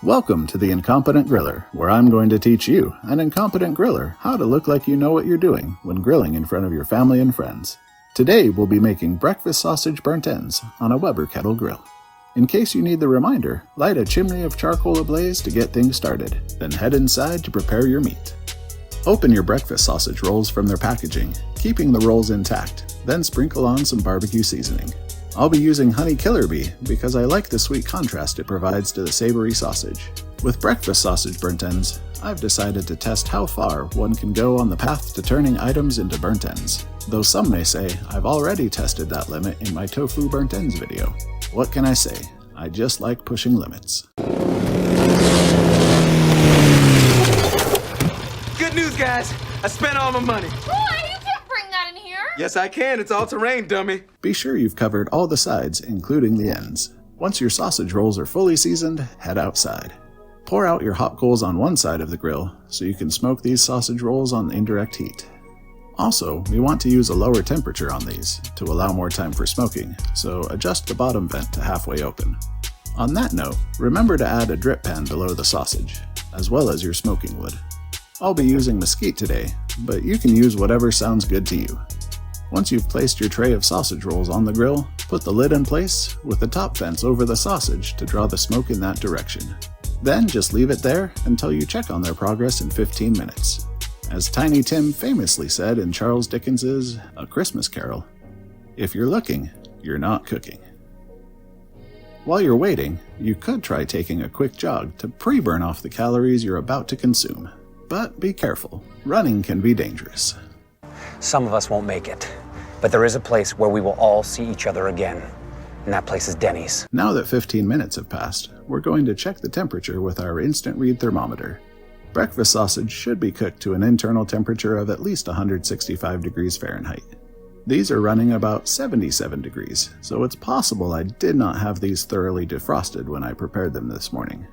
Welcome to the Incompetent Griller, where I'm going to teach you, an incompetent griller, how to look like you know what you're doing when grilling in front of your family and friends. Today we'll be making breakfast sausage burnt ends on a Weber kettle grill. In case you need the reminder, light a chimney of charcoal ablaze to get things started, then head inside to prepare your meat. Open your breakfast sausage rolls from their packaging, keeping the rolls intact, then sprinkle on some barbecue seasoning. I'll be using Honey Killer Bee because I like the sweet contrast it provides to the savory sausage. With breakfast sausage burnt ends, I've decided to test how far one can go on the path to turning items into burnt ends. Though some may say I've already tested that limit in my tofu burnt ends video. What can I say? I just like pushing limits. Good news, guys. I spent all my money. Yes, I can. It's all terrain, dummy. Be sure you've covered all the sides, including the ends. Once your sausage rolls are fully seasoned, head outside. Pour out your hot coals on one side of the grill so you can smoke these sausage rolls on indirect heat. Also, we want to use a lower temperature on these to allow more time for smoking, so adjust the bottom vent to halfway open. On that note, remember to add a drip pan below the sausage, as well as your smoking wood. I'll be using mesquite today, but you can use whatever sounds good to you. Once you've placed your tray of sausage rolls on the grill, put the lid in place with the top vents over the sausage to draw the smoke in that direction. Then just leave it there until you check on their progress in 15 minutes. As Tiny Tim famously said in Charles Dickens's A Christmas Carol, "If you're looking, you're not cooking." While you're waiting, you could try taking a quick jog to pre-burn off the calories you're about to consume. But be careful, running can be dangerous. Some of us won't make it, but there is a place where we will all see each other again, and that place is Denny's. Now that 15 minutes have passed, we're going to check the temperature with our instant read thermometer. Breakfast sausage should be cooked to an internal temperature of at least 165 degrees Fahrenheit. These are running about 77 degrees, so it's possible I did not have these thoroughly defrosted when I prepared them this morning.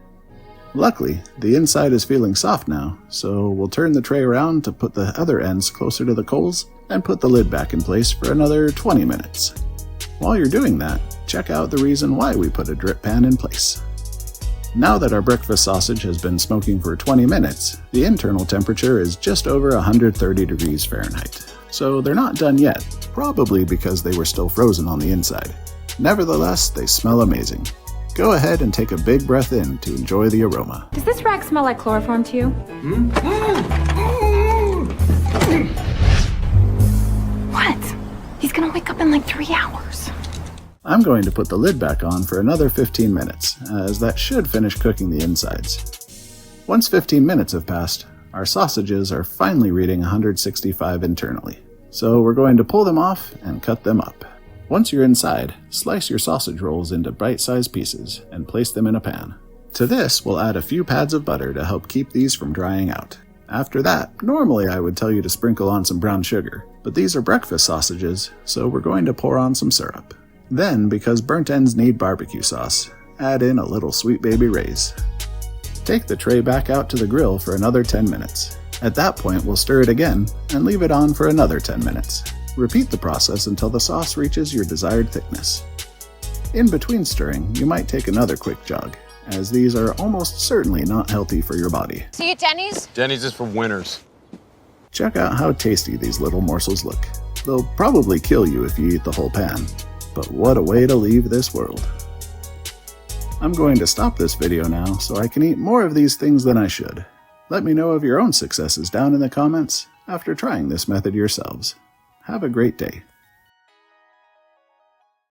Luckily, the inside is feeling soft now, so we'll turn the tray around to put the other ends closer to the coals and put the lid back in place for another 20 minutes. While you're doing that, check out the reason why we put a drip pan in place. Now that our breakfast sausage has been smoking for 20 minutes, the internal temperature is just over 130 degrees Fahrenheit. So they're not done yet, probably because they were still frozen on the inside. Nevertheless, they smell amazing. Go ahead and take a big breath in to enjoy the aroma. Does this rack smell like chloroform to you? What? He's gonna wake up in like 3 hours. I'm going to put the lid back on for another 15 minutes, as that should finish cooking the insides. Once 15 minutes have passed, our sausages are finally reading 165 internally. So we're going to pull them off and cut them up. Once you're inside, slice your sausage rolls into bite-sized pieces and place them in a pan. To this, we'll add a few pads of butter to help keep these from drying out. After that, normally I would tell you to sprinkle on some brown sugar, but these are breakfast sausages, so we're going to pour on some syrup. Then, because burnt ends need barbecue sauce, add in a little Sweet Baby Ray's. Take the tray back out to the grill for another 10 minutes. At that point, we'll stir it again and leave it on for another 10 minutes. Repeat the process until the sauce reaches your desired thickness. In between stirring, you might take another quick jog, as these are almost certainly not healthy for your body. See you at Denny's? Denny's is for winners. Check out how tasty these little morsels look. They'll probably kill you if you eat the whole pan, but what a way to leave this world. I'm going to stop this video now so I can eat more of these things than I should. Let me know of your own successes down in the comments after trying this method yourselves. Have a great day.